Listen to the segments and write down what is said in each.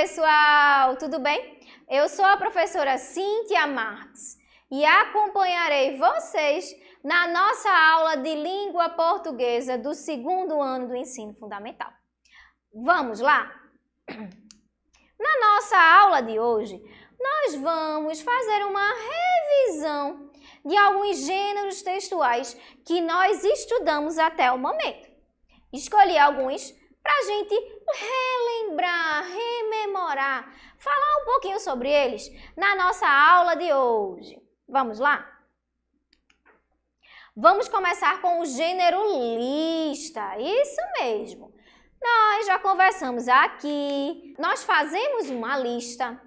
pessoal, tudo bem? Eu sou a professora Cíntia Marques e acompanharei vocês na nossa aula de língua portuguesa do segundo ano do ensino fundamental. Vamos lá? Na nossa aula de hoje, nós vamos fazer uma revisão de alguns gêneros textuais que nós estudamos até o momento. Escolhi alguns para a gente relembrar, rememorar, falar um pouquinho sobre eles na nossa aula de hoje. Vamos lá? Vamos começar com o gênero lista, isso mesmo. Nós já conversamos aqui, nós fazemos uma lista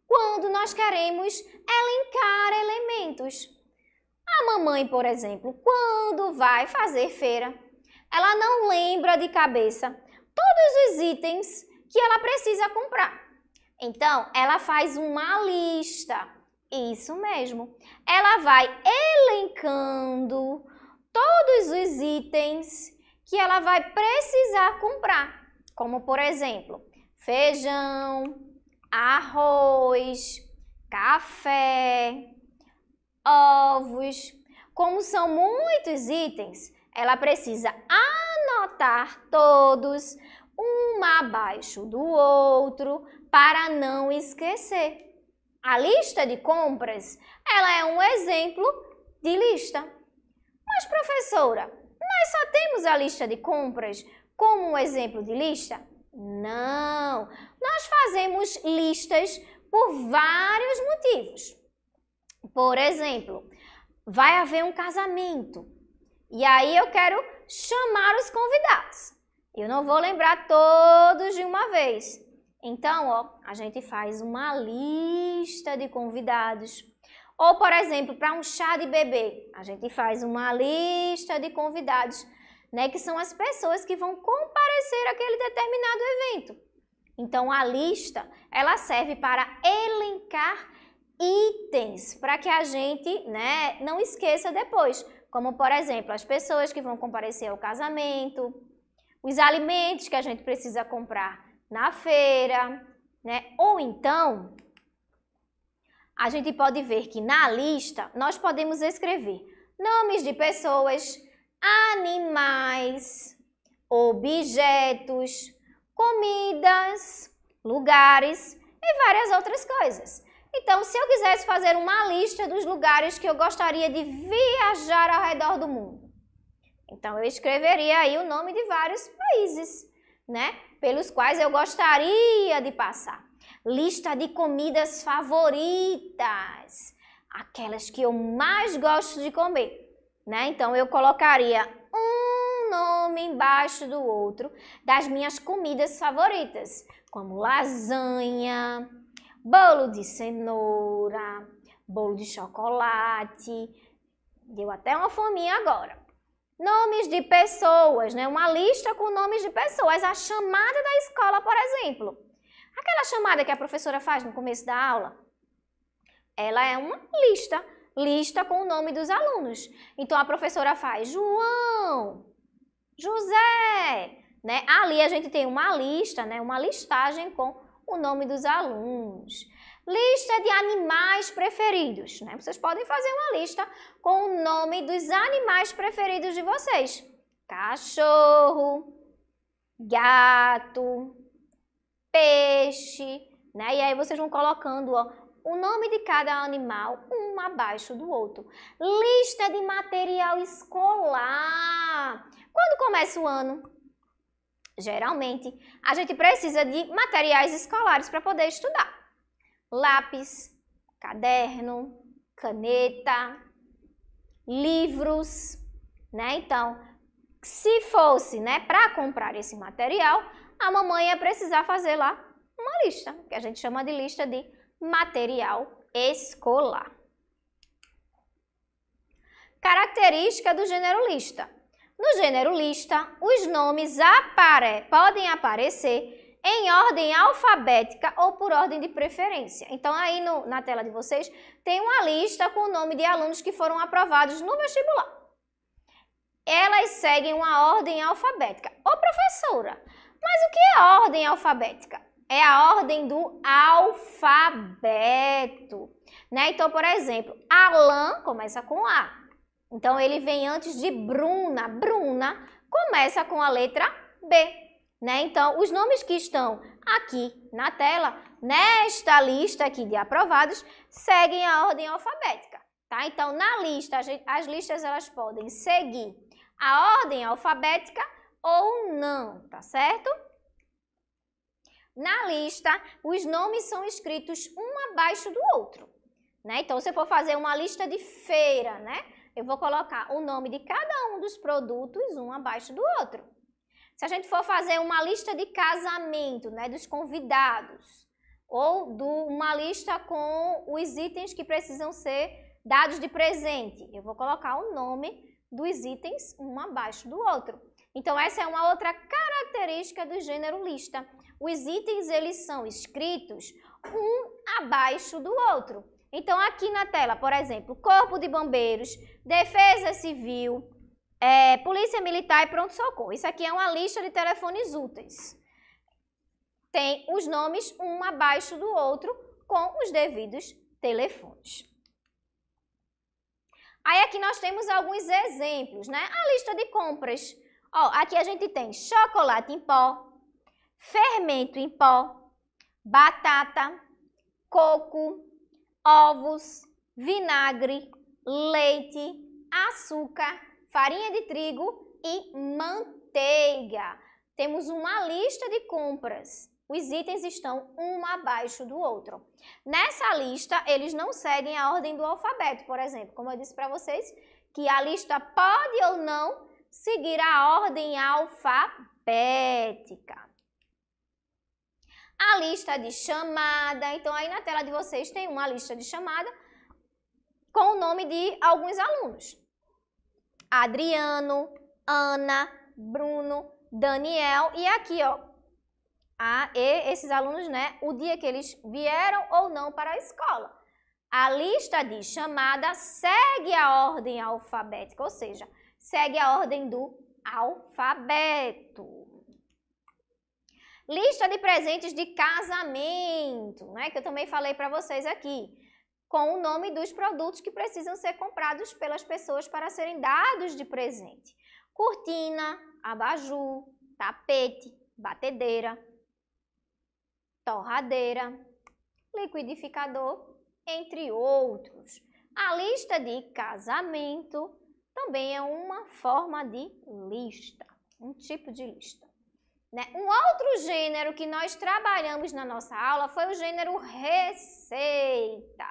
quando nós queremos elencar elementos. A mamãe, por exemplo, quando vai fazer feira, ela não lembra de cabeça todos os itens que ela precisa comprar. Então, ela faz uma lista. Isso mesmo. Ela vai elencando todos os itens que ela vai precisar comprar. Como, por exemplo, feijão, arroz, café, ovos. Como são muitos itens, ela precisa anotar todos, um abaixo do outro, para não esquecer. A lista de compras, ela é um exemplo de lista. Mas, professora, nós só temos a lista de compras como um exemplo de lista? Não! Nós fazemos listas por vários motivos. Por exemplo, vai haver um casamento e aí eu quero chamar os convidados. Eu não vou lembrar todos de uma vez. Então, a gente faz uma lista de convidados. Ou, por exemplo, para um chá de bebê, a gente faz uma lista de convidados, né, que são as pessoas que vão comparecer àquele determinado evento. Então, a lista, ela serve para elencar itens, para que a gente, né, não esqueça depois. Como, por exemplo, as pessoas que vão comparecer ao casamento, os alimentos que a gente precisa comprar na feira, né? Ou então, a gente pode ver que na lista nós podemos escrever nomes de pessoas, animais, objetos, comidas, lugares e várias outras coisas. Então, se eu quisesse fazer uma lista dos lugares que eu gostaria de viajar ao redor do mundo, então eu escreveria aí o nome de vários países, né, pelos quais eu gostaria de passar. Lista de comidas favoritas, aquelas que eu mais gosto de comer, né? Então eu colocaria um nome embaixo do outro das minhas comidas favoritas, como lasanha, bolo de cenoura, bolo de chocolate. Deu até uma fominha agora. Nomes de pessoas, né? Uma lista com nomes de pessoas. A chamada da escola, por exemplo. Aquela chamada que a professora faz no começo da aula, ela é uma lista com o nome dos alunos. Então, a professora faz João, José, né? Ali a gente tem uma lista, né? Uma listagem com o nome dos alunos. Lista de animais preferidos, né? Vocês podem fazer uma lista com o nome dos animais preferidos de vocês. Cachorro, gato, peixe, né? E aí vocês vão colocando, o nome de cada animal, um abaixo do outro. Lista de material escolar. Quando começa o ano, geralmente, a gente precisa de materiais escolares para poder estudar. Lápis, caderno, caneta, livros, né? Então, se fosse, né, para comprar esse material, a mamãe ia precisar fazer lá uma lista, que a gente chama de lista de material escolar. Característica do gênero lista. No gênero lista, os nomes podem aparecer em ordem alfabética ou por ordem de preferência. Então, aí na tela de vocês, tem uma lista com o nome de alunos que foram aprovados no vestibular. Elas seguem uma ordem alfabética. Ô, professora, mas o que é ordem alfabética? É a ordem do alfabeto, né? Então, por exemplo, Alan começa com A. Então, ele vem antes de Bruna. Bruna começa com a letra B. Né? Então, os nomes que estão aqui na tela, nesta lista aqui de aprovados, seguem a ordem alfabética. Tá? Então, na lista, as listas elas podem seguir a ordem alfabética ou não, tá certo? Na lista, os nomes são escritos um abaixo do outro. Né? Então, se eu for fazer uma lista de feira, né? Eu vou colocar o nome de cada um dos produtos um abaixo do outro. Se a gente for fazer uma lista de casamento, né, dos convidados, ou uma lista com os itens que precisam ser dados de presente, eu vou colocar o nome dos itens um abaixo do outro. Então, essa é uma outra característica do gênero lista. Os itens, eles são escritos um abaixo do outro. Então, aqui na tela, por exemplo, Corpo de Bombeiros, Defesa Civil, Polícia Militar e Pronto-Socorro. Isso aqui é uma lista de telefones úteis. Tem os nomes um abaixo do outro com os devidos telefones. Aí aqui nós temos alguns exemplos, né? A lista de compras. Ó, aqui a gente tem chocolate em pó, fermento em pó, batata, coco, ovos, vinagre, leite, açúcar, farinha de trigo e manteiga. Temos uma lista de compras. Os itens estão um abaixo do outro. Nessa lista, eles não seguem a ordem do alfabeto, por exemplo. Como eu disse para vocês, que a lista pode ou não seguir a ordem alfabética. A lista de chamada. Então, aí na tela de vocês tem uma lista de chamada com o nome de alguns alunos. Adriano, Ana, Bruno, Daniel e aqui, ó, esses alunos, né, o dia que eles vieram ou não para a escola. A lista de chamada segue a ordem alfabética, ou seja, segue a ordem do alfabeto. Lista de presentes de casamento, né, que eu também falei para vocês aqui, com o nome dos produtos que precisam ser comprados pelas pessoas para serem dados de presente. Cortina, abajur, tapete, batedeira, torradeira, liquidificador, entre outros. A lista de casamento também é uma forma de lista, um tipo de lista. Né? Um outro gênero que nós trabalhamos na nossa aula foi o gênero receita.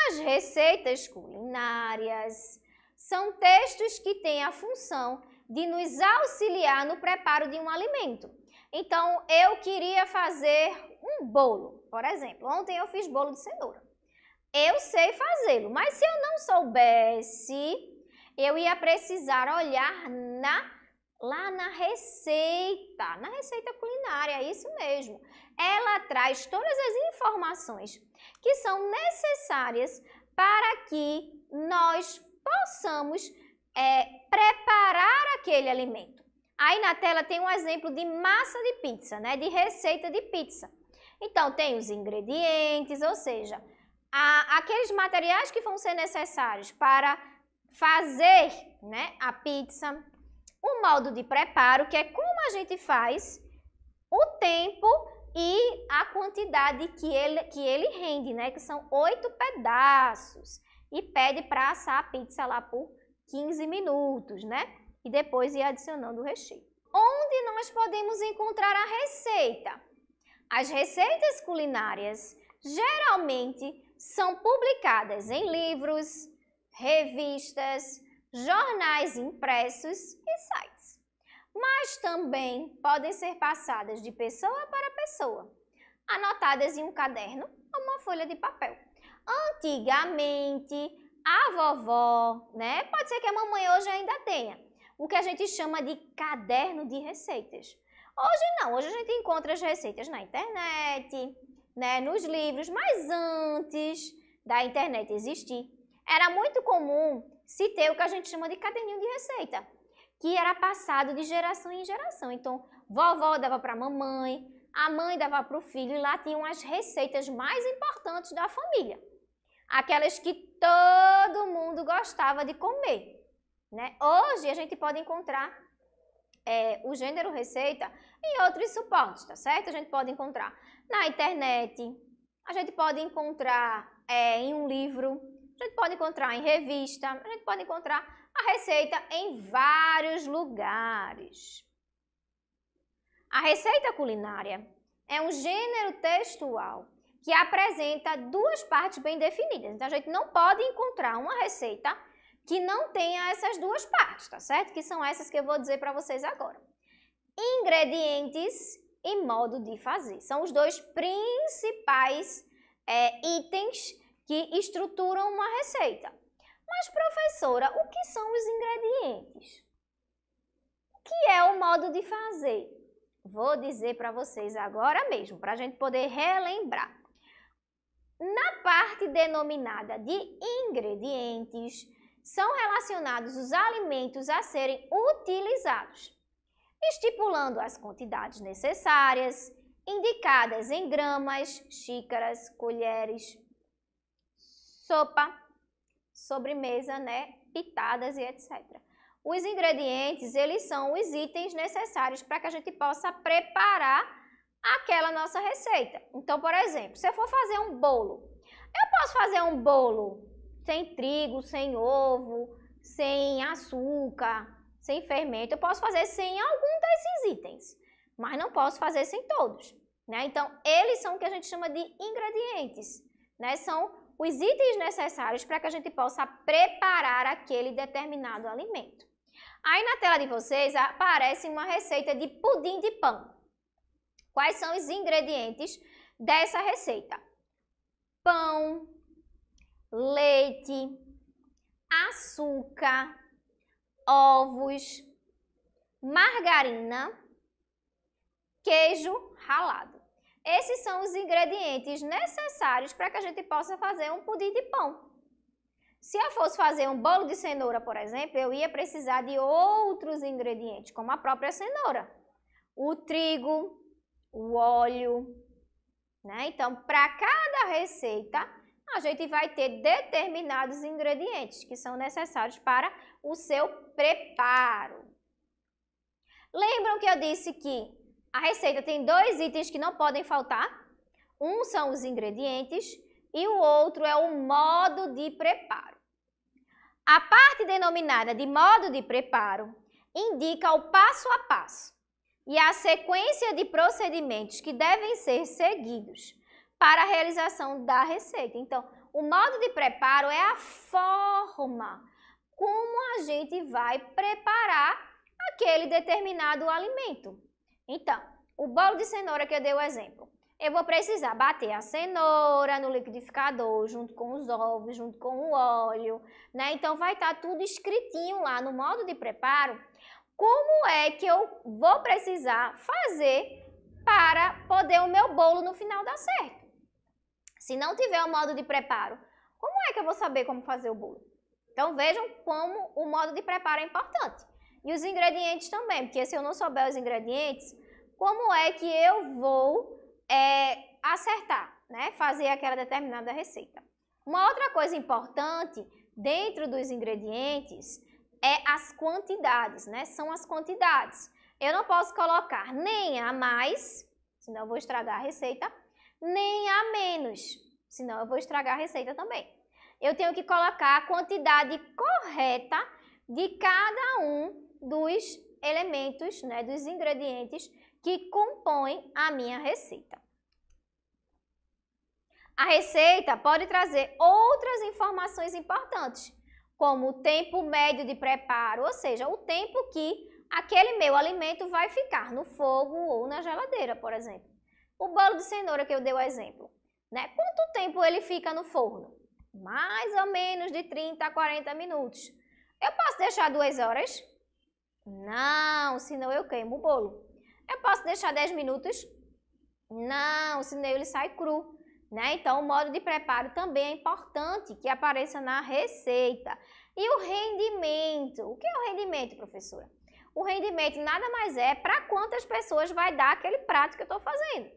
As receitas culinárias são textos que têm a função de nos auxiliar no preparo de um alimento. Então, eu queria fazer um bolo, por exemplo. Ontem eu fiz bolo de cenoura. Eu sei fazê-lo, mas se eu não soubesse, eu ia precisar olhar lá na receita culinária, é isso mesmo. Ela traz todas as informações que são necessárias para que nós possamos preparar aquele alimento. Aí na tela tem um exemplo de massa de pizza, né? De receita de pizza. Então, tem os ingredientes, ou seja, aqueles materiais que vão ser necessários para fazer, né, a pizza, o modo de preparo, que é como a gente faz, o tempo e a quantidade que ele rende, né? Que são 8 pedaços. E pede para assar a pizza lá por 15 minutos, né? E depois ir adicionando o recheio. Onde nós podemos encontrar a receita? As receitas culinárias geralmente são publicadas em livros, revistas, jornais impressos e sites. Mas também podem ser passadas de pessoa para pessoa, anotadas em um caderno ou uma folha de papel. Antigamente, a vovó, né? Pode ser que a mamãe hoje ainda tenha o que a gente chama de caderno de receitas. Hoje não, hoje a gente encontra as receitas na internet, né, nos livros, mas antes da internet existir, era muito comum se ter o que a gente chama de caderninho de receita, que era passado de geração em geração. Então, vovó dava para a mãe dava para o filho e lá tinham as receitas mais importantes da família. Aquelas que todo mundo gostava de comer, né? Hoje a gente pode encontrar o gênero receita em outros suportes, tá certo? A gente pode encontrar na internet, a gente pode encontrar em um livro, a gente pode encontrar em revista, a gente pode encontrar a receita em vários lugares. A receita culinária é um gênero textual que apresenta duas partes bem definidas. Então, a gente não pode encontrar uma receita que não tenha essas duas partes, tá certo? Que são essas que eu vou dizer para vocês agora. Ingredientes e modo de fazer. São os dois principais itens que estruturam uma receita. Mas, professora, o que são os ingredientes? O que é o modo de fazer? Vou dizer para vocês agora mesmo, para a gente poder relembrar. Na parte denominada de ingredientes, são relacionados os alimentos a serem utilizados, estipulando as quantidades necessárias, indicadas em gramas, xícaras, colheres, sopa, sobremesa, né, pitadas e etc. Os ingredientes, eles são os itens necessários para que a gente possa preparar aquela nossa receita. Então, por exemplo, se eu for fazer um bolo, eu posso fazer um bolo sem trigo, sem ovo, sem açúcar, sem fermento. Eu posso fazer sem algum desses itens, mas não posso fazer sem todos, né? Então, eles são o que a gente chama de ingredientes, né? São os itens necessários para que a gente possa preparar aquele determinado alimento. Aí na tela de vocês aparece uma receita de pudim de pão. Quais são os ingredientes dessa receita? Pão, leite, açúcar, ovos, margarina, queijo ralado. Esses são os ingredientes necessários para que a gente possa fazer um pudim de pão. Se eu fosse fazer um bolo de cenoura, por exemplo, eu ia precisar de outros ingredientes, como a própria cenoura, o trigo, o óleo, né? Então, para cada receita, a gente vai ter determinados ingredientes que são necessários para o seu preparo. Lembram que eu disse que a receita tem dois itens que não podem faltar? Um são os ingredientes e o outro é o modo de preparo. A parte denominada de modo de preparo indica o passo a passo e a sequência de procedimentos que devem ser seguidos para a realização da receita. Então, o modo de preparo é a forma como a gente vai preparar aquele determinado alimento. Então, o bolo de cenoura que eu dei o exemplo. Eu vou precisar bater a cenoura no liquidificador, junto com os ovos, junto com o óleo, né? Então, vai estar tudo escritinho lá no modo de preparo, como é que eu vou precisar fazer para poder o meu bolo no final dar certo. Se não tiver o modo de preparo, como é que eu vou saber como fazer o bolo? Então, vejam como o modo de preparo é importante. E os ingredientes também, porque se eu não souber os ingredientes, como é que eu vou acertar, né? Fazer aquela determinada receita. Uma outra coisa importante dentro dos ingredientes é as quantidades, né? São as quantidades. Eu não posso colocar nem a mais, senão eu vou estragar a receita, nem a menos, senão eu vou estragar a receita também. Eu tenho que colocar a quantidade correta de cada um dos elementos, né, dos ingredientes que compõem a minha receita. A receita pode trazer outras informações importantes, como o tempo médio de preparo, ou seja, o tempo que aquele meu alimento vai ficar no fogo ou na geladeira, por exemplo. O bolo de cenoura que eu dei o exemplo, né? Quanto tempo ele fica no forno? Mais ou menos de 30 a 40 minutos. Eu posso deixar 2 horas? Não, senão eu queimo o bolo. Eu posso deixar 10 minutos? Não, senão ele sai cru, né? Então, o modo de preparo também é importante que apareça na receita. E o rendimento? O que é o rendimento, professora? O rendimento nada mais é para quantas pessoas vai dar aquele prato que eu estou fazendo.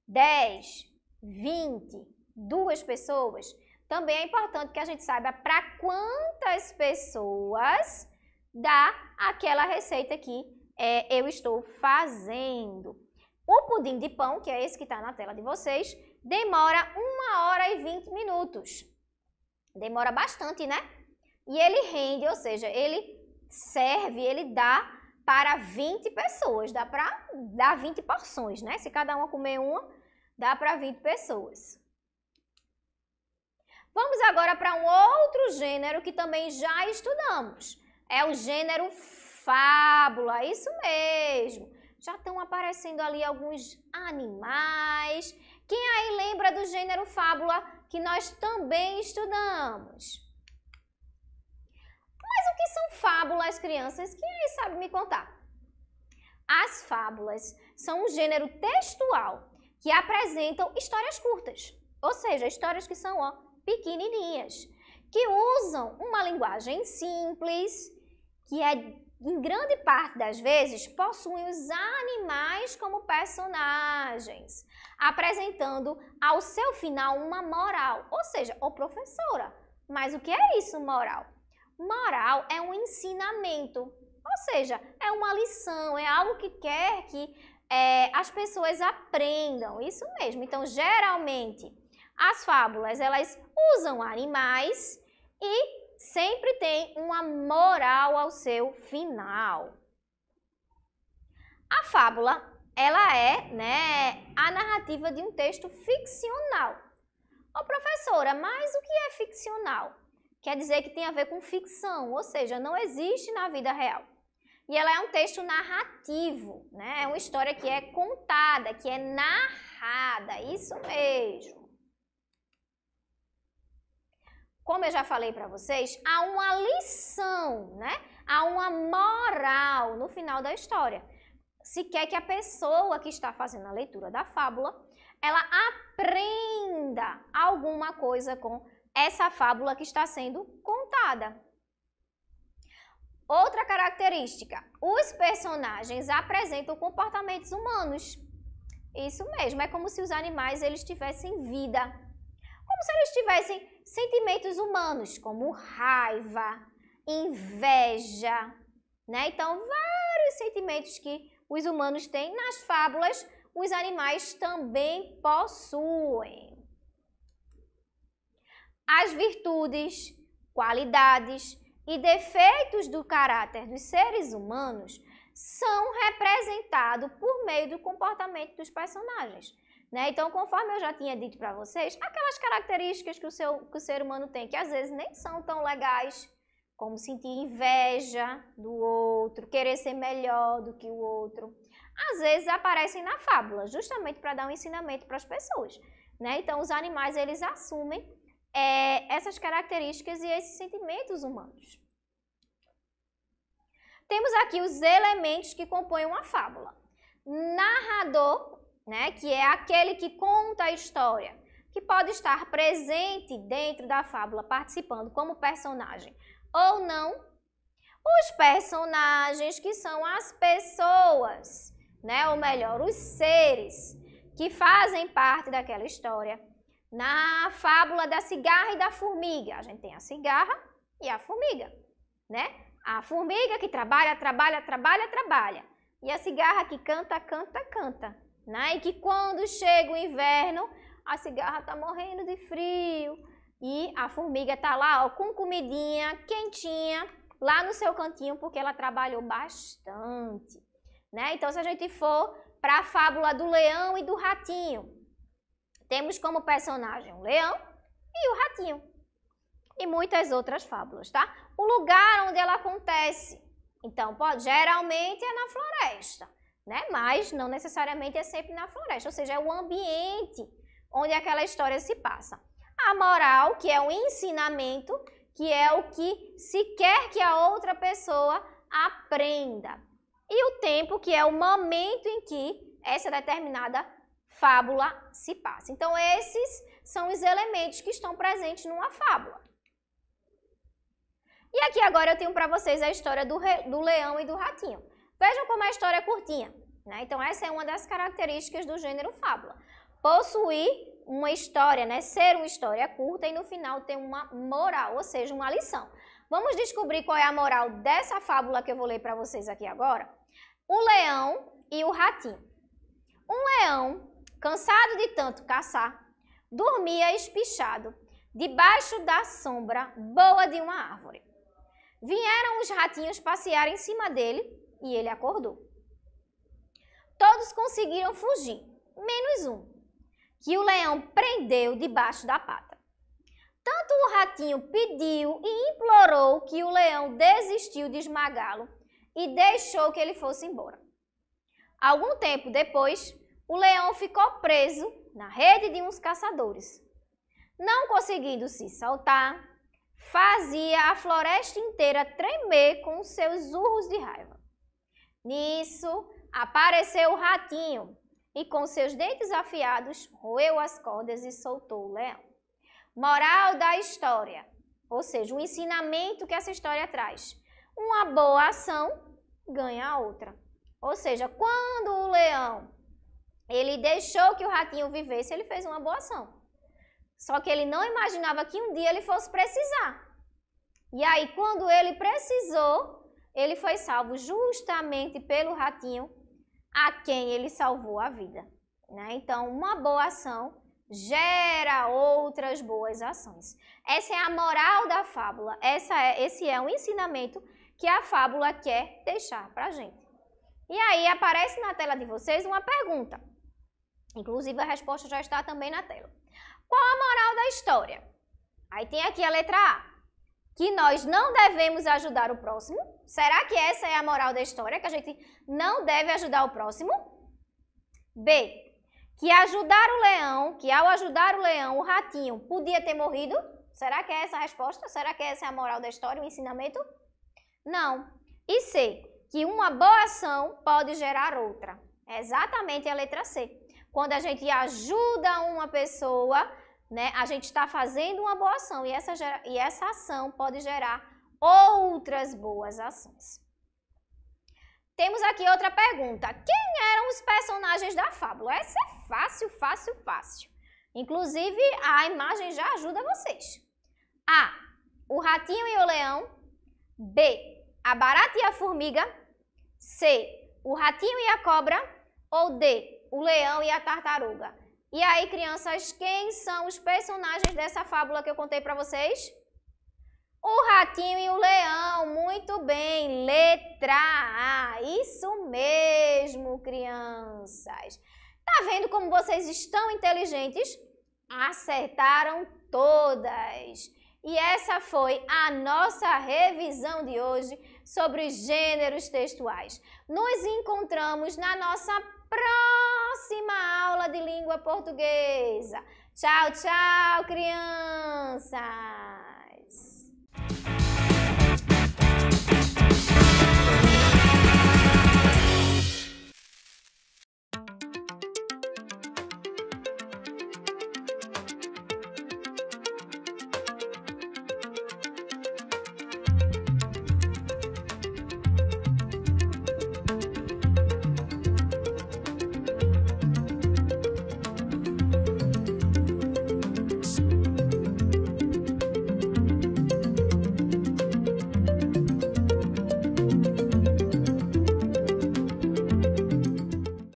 10, 20, 2 pessoas. Também é importante que a gente saiba para quantas pessoas dá aquela receita que eu estou fazendo. O pudim de pão, que é esse que está na tela de vocês, demora 1h20. Demora bastante, né? E ele rende, ou seja, ele serve, ele dá para 20 pessoas. Dá para dar 20 porções, né? Se cada uma comer uma, dá para 20 pessoas. Vamos agora para um outro gênero que também já estudamos. É o gênero fábula, isso mesmo. Já estão aparecendo ali alguns animais. Quem aí lembra do gênero fábula que nós também estudamos? Mas o que são fábulas, crianças? Quem aí sabe me contar? As fábulas são um gênero textual que apresentam histórias curtas, ou seja, histórias que são pequenininhas, que usam uma linguagem simples, que em grande parte das vezes possuem os animais como personagens, apresentando ao seu final uma moral, ou seja, professora. Mas o que é isso, moral? Moral é um ensinamento, ou seja, é uma lição, é algo que quer que as pessoas aprendam, isso mesmo. Então, geralmente, as fábulas, elas usam animais e sempre tem uma moral ao seu final. A fábula, ela é, a narrativa de um texto ficcional. Ô, professora, mas o que é ficcional? Quer dizer que tem a ver com ficção, ou seja, não existe na vida real. E ela é um texto narrativo, né? É uma história que é contada, que é narrada, isso mesmo. Como eu já falei para vocês, há uma lição, né? Há uma moral no final da história. Se quer que a pessoa que está fazendo a leitura da fábula, ela aprenda alguma coisa com essa fábula que está sendo contada. Outra característica, os personagens apresentam comportamentos humanos. Isso mesmo, é como se os animais eles tivessem vida. Como se eles tivessem sentimentos humanos, como raiva, inveja, né? Então, vários sentimentos que os humanos têm nas fábulas, os animais também possuem. As virtudes, qualidades e defeitos do caráter dos seres humanos são representados por meio do comportamento dos personagens. Né? Então, conforme eu já tinha dito para vocês, aquelas características que o ser humano tem, que às vezes nem são tão legais, como sentir inveja do outro, querer ser melhor do que o outro, às vezes aparecem na fábula, justamente para dar um ensinamento para as pessoas. Né? Então, os animais, eles assumem essas características e esses sentimentos humanos. Temos aqui os elementos que compõem uma fábula. Narrador, né, que é aquele que conta a história, que pode estar presente dentro da fábula, participando como personagem ou não. Os personagens, que são as pessoas, né, ou melhor, os seres que fazem parte daquela história. Na fábula da cigarra e da formiga, a gente tem a cigarra e a formiga, né? A formiga que trabalha, e a cigarra que canta, né? E que quando chega o inverno, a cigarra está morrendo de frio e a formiga está lá, com comidinha quentinha, lá no seu cantinho, porque ela trabalhou bastante, né? Então, se a gente for para a fábula do leão e do ratinho, temos como personagem o leão e o ratinho. E muitas outras fábulas, tá? O lugar onde ela acontece, então, geralmente é na floresta, né? Mas não necessariamente é sempre na floresta, ou seja, é o ambiente onde aquela história se passa. A moral, que é o ensinamento, que é o que se quer que a outra pessoa aprenda. E o tempo, que é o momento em que essa determinada fábula se passa. Então, esses são os elementos que estão presentes numa fábula. E aqui agora eu tenho para vocês a história do leão e do ratinho. Vejam como a história é curtinha, né? Então essa é uma das características do gênero fábula. Possuir uma história, né? Ser uma história curta e no final ter uma moral, ou seja, uma lição. Vamos descobrir qual é a moral dessa fábula que eu vou ler para vocês aqui agora? O leão e o ratinho. Um leão, cansado de tanto caçar, dormia espichado debaixo da sombra boa de uma árvore. Vieram os ratinhos passear em cima dele e ele acordou. Todos conseguiram fugir, menos um, que o leão prendeu debaixo da pata. Tanto o ratinho pediu e implorou que o leão desistiu de esmagá-lo e deixou que ele fosse embora. Algum tempo depois, o leão ficou preso na rede de uns caçadores. Não conseguindo se soltar, fazia a floresta inteira tremer com os seus urros de raiva. Nisso, apareceu o ratinho e com seus dentes afiados roeu as cordas e soltou o leão. Moral da história, ou seja, o ensinamento que essa história traz. Uma boa ação ganha a outra. Ou seja, quando o leão ele deixou que o ratinho vivesse, ele fez uma boa ação. Só que ele não imaginava que um dia ele fosse precisar. E aí, quando ele precisou, ele foi salvo justamente pelo ratinho, a quem ele salvou a vida, né? Então, uma boa ação gera outras boas ações. Essa é a moral da fábula. Esse é um ensinamento que a fábula quer deixar para a gente. E aí, aparece na tela de vocês uma pergunta. Inclusive, a resposta já está também na tela. Qual a moral da história? Aí tem aqui a letra A, que nós não devemos ajudar o próximo. Será que essa é a moral da história, que a gente não deve ajudar o próximo? B, que ao ajudar o leão, o ratinho podia ter morrido. Será que é essa a resposta? Será que essa é a moral da história, o ensinamento? Não. E C, que uma boa ação pode gerar outra. É exatamente a letra C. Quando a gente ajuda uma pessoa, né, a gente está fazendo uma boa ação e essa ação pode gerar outras boas ações. Temos aqui outra pergunta. Quem eram os personagens da fábula? Essa é fácil, fácil, fácil. Inclusive, a imagem já ajuda vocês. A, o ratinho e o leão. B, a barata e a formiga. C, o ratinho e a cobra. Ou D, o leão e a tartaruga. E aí, crianças, quem são os personagens dessa fábula que eu contei para vocês? O ratinho e o leão, muito bem, letra A, isso mesmo, crianças. Tá vendo como vocês estão inteligentes? Acertaram todas. E essa foi a nossa revisão de hoje sobre os gêneros textuais. Nos encontramos na nossa próxima aula de língua portuguesa. Tchau, tchau, crianças!